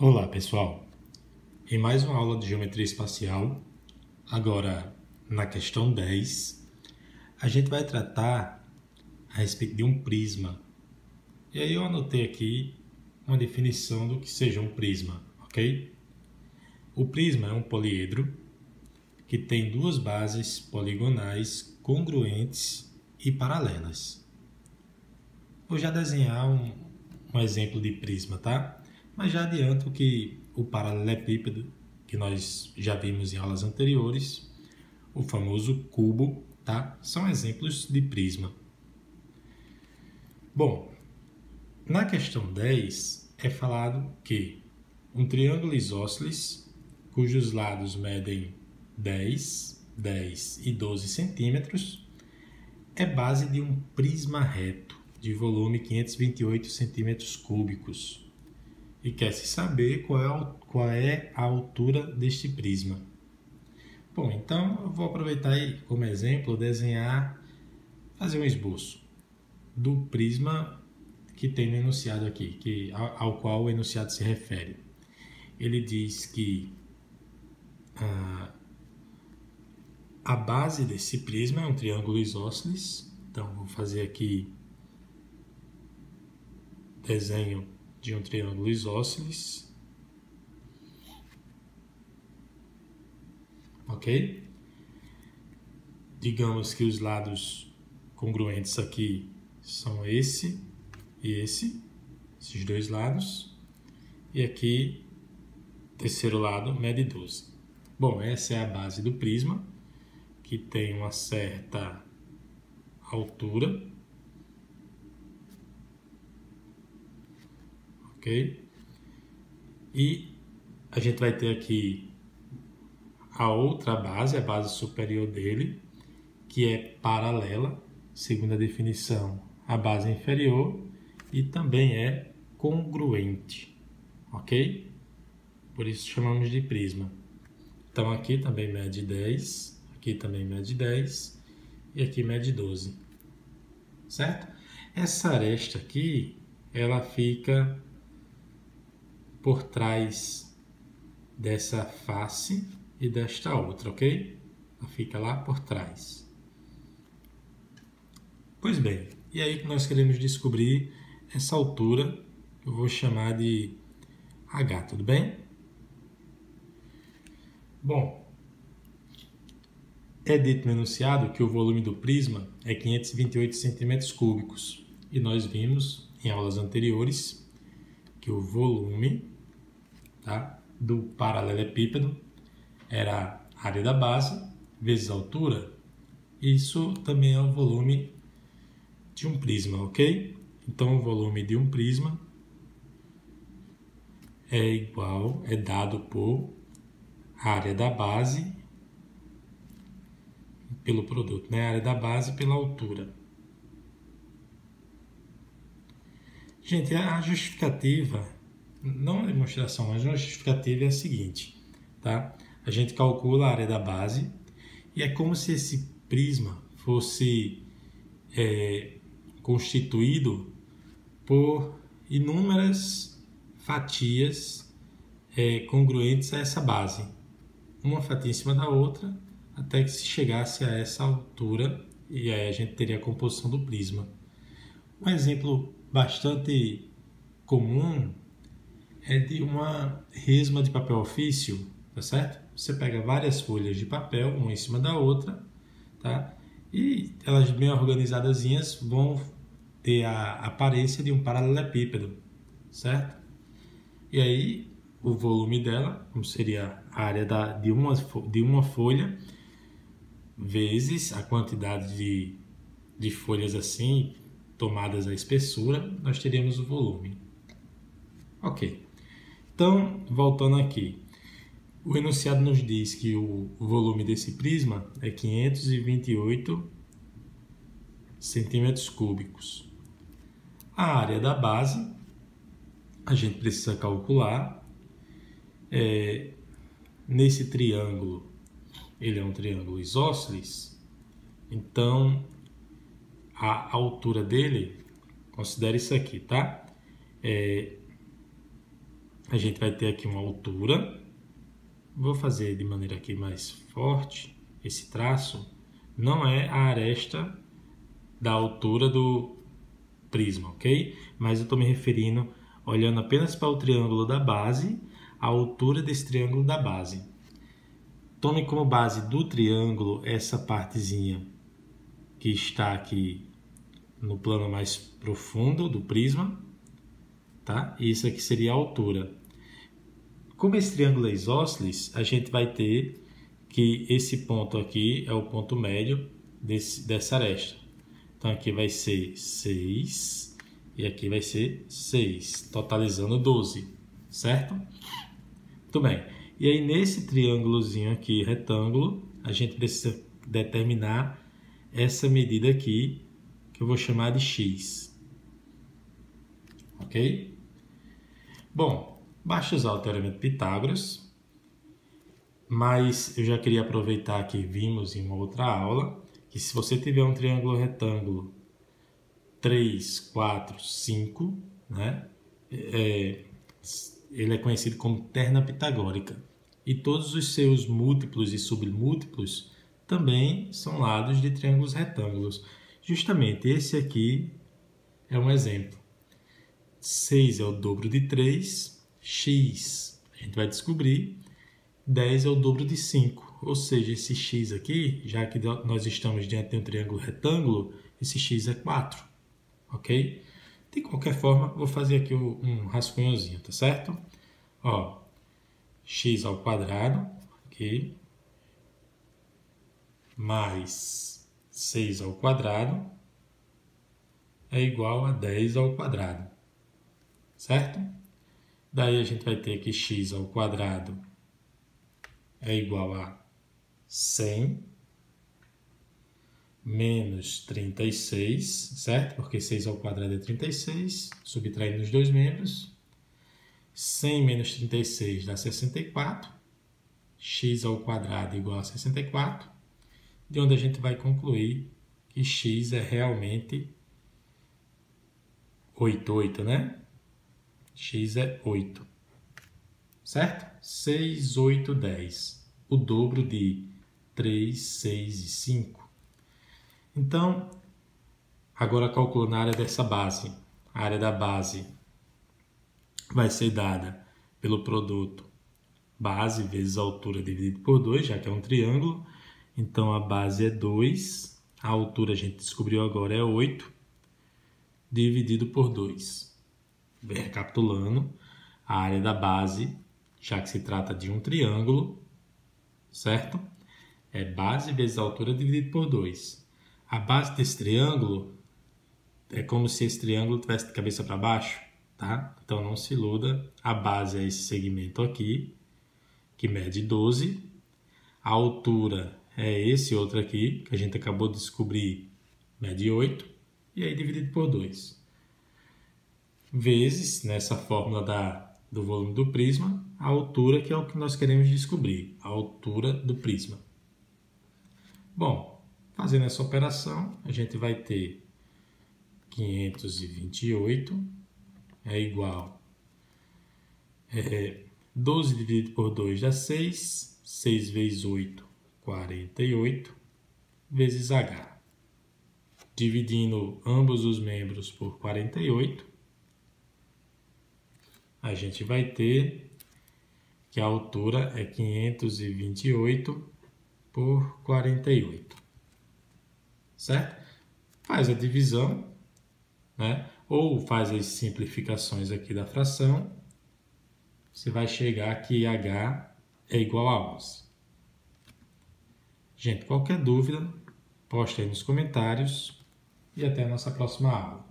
Olá pessoal, em mais uma aula de Geometria Espacial, agora na questão 10, a gente vai tratar a respeito de um prisma. E aí eu anotei aqui uma definição do que seja um prisma, ok? O prisma é um poliedro que tem duas bases poligonais congruentes e paralelas. Vou já desenhar um exemplo de prisma, tá? Mas já adianto que o paralelepípedo, que nós já vimos em aulas anteriores, o famoso cubo, tá? São exemplos de prisma. Bom, na questão 10 é falado que um triângulo isósceles, cujos lados medem 10, 10 e 12 centímetros, é base de um prisma reto de volume 528 centímetros cúbicos. E quer-se saber qual é a altura deste prisma. Bom, então eu vou aproveitar aí como exemplo fazer um esboço do prisma que tem no enunciado aqui, ao qual o enunciado se refere. Ele diz que a base desse prisma é um triângulo isósceles. Então vou fazer aqui desenho de um triângulo isósceles, ok? Digamos que os lados congruentes aqui são esse e esses dois lados, e aqui, terceiro lado, mede 12. Bom, essa é a base do prisma, que tem uma certa altura, ok? E a gente vai ter aqui a outra base, a base superior dele, que é paralela, segundo a definição, à base inferior, e também é congruente, ok? Por isso chamamos de prisma. Então aqui também mede 10, aqui também mede 10 e aqui mede 12, certo? Essa aresta aqui, ela fica por trás dessa face e desta outra, ok? Ela fica lá por trás. Pois bem, e aí que nós queremos descobrir essa altura, eu vou chamar de H, tudo bem? Bom, é dito no enunciado que o volume do prisma é 528 centímetros cúbicos, e nós vimos em aulas anteriores que o volume, tá, do paralelepípedo era a área da base vezes a altura. Isso também é o volume de um prisma, ok? Então o volume de um prisma é dado por área da base pelo produto, né? A área da base pela altura. Gente, a justificativa, não a demonstração, mas a justificativa é a seguinte, tá? A gente calcula a área da base e é como se esse prisma fosse constituído por inúmeras fatias congruentes a essa base, uma fatia em cima da outra, até que se chegasse a essa altura, e aí a gente teria a composição do prisma. Um exemplo bastante comum é de uma resma de papel ofício, tá certo? Você pega várias folhas de papel, uma em cima da outra, tá? E elas bem organizadazinhas vão ter a aparência de um paralelepípedo, certo? E aí o volume dela, como seria a área de uma folha, vezes a quantidade de folhas assim, tomadas a espessura, nós teríamos o volume. Ok. Então, voltando aqui. O enunciado nos diz que o volume desse prisma é 528 centímetros cúbicos. A área da base, a gente precisa calcular. Nesse triângulo, ele é um triângulo isósceles, então a altura dele, considere isso aqui, tá? a gente vai ter aqui uma altura. Vou fazer de maneira aqui mais forte. Esse traço não é a aresta da altura do prisma, ok? Mas eu estou me referindo, olhando apenas para o triângulo da base, a altura desse triângulo da base. Tome como base do triângulo essa partezinha que está aqui no plano mais profundo do prisma, tá? E isso aqui seria a altura. Como esse triângulo é isósceles, a gente vai ter que esse ponto aqui é o ponto médio dessa aresta. Então aqui vai ser 6 e aqui vai ser 6, totalizando 12, certo? Muito bem. E aí nesse triângulozinho aqui, retângulo, a gente precisa determinar essa medida aqui, que eu vou chamar de x. Ok? Bom, basta usar o Teorema de Pitágoras, mas eu já queria aproveitar que vimos em uma outra aula, que se você tiver um triângulo retângulo 3, 4, 5, né? Ele é conhecido como terna pitagórica. E todos os seus múltiplos e submúltiplos também são lados de triângulos retângulos. Justamente esse aqui é um exemplo. 6 é o dobro de 3, x a gente vai descobrir, 10 é o dobro de 5. Ou seja, esse x aqui, já que nós estamos diante de um triângulo retângulo, esse x é 4, ok? De qualquer forma, vou fazer aqui um rascunhozinho, tá certo? Ó, x ao quadrado, ok? Mais 6 ao quadrado é igual a 10 ao quadrado, certo? Daí a gente vai ter que x ao quadrado é igual a 100 menos 36, certo? Porque 6 ao quadrado é 36, subtraindo os dois membros. 100 menos 36 dá 64. X ao quadrado igual a 64. De onde a gente vai concluir que x é realmente 8, né? X é 8, certo? 6, 8, 10. O dobro de 3, 6 e 5. Então, agora calculando a área dessa base. A área da base vai ser dada pelo produto base vezes a altura dividido por 2, já que é um triângulo. Então, a base é 2. A altura a gente descobriu agora é 8, dividido por 2. Recapitulando, a área da base, já que se trata de um triângulo, certo? É base vezes a altura dividido por 2. A base desse triângulo é como se esse triângulo tivesse de cabeça para baixo, tá? Então não se iluda, a base é esse segmento aqui, que mede 12. A altura é esse outro aqui, que a gente acabou de descobrir, mede 8. E aí dividido por 2. Vezes, nessa fórmula do volume do prisma, a altura, que é o que nós queremos descobrir, a altura do prisma. Bom, fazendo essa operação, a gente vai ter 528 é igual 12 dividido por 2 dá 6, 6 vezes 8, 48, vezes H. Dividindo ambos os membros por 48, a gente vai ter que a altura é 528 por 48, certo? Faz a divisão, né? Ou faz as simplificações aqui da fração, você vai chegar que H é igual a 11. Gente, qualquer dúvida, poste aí nos comentários e até a nossa próxima aula.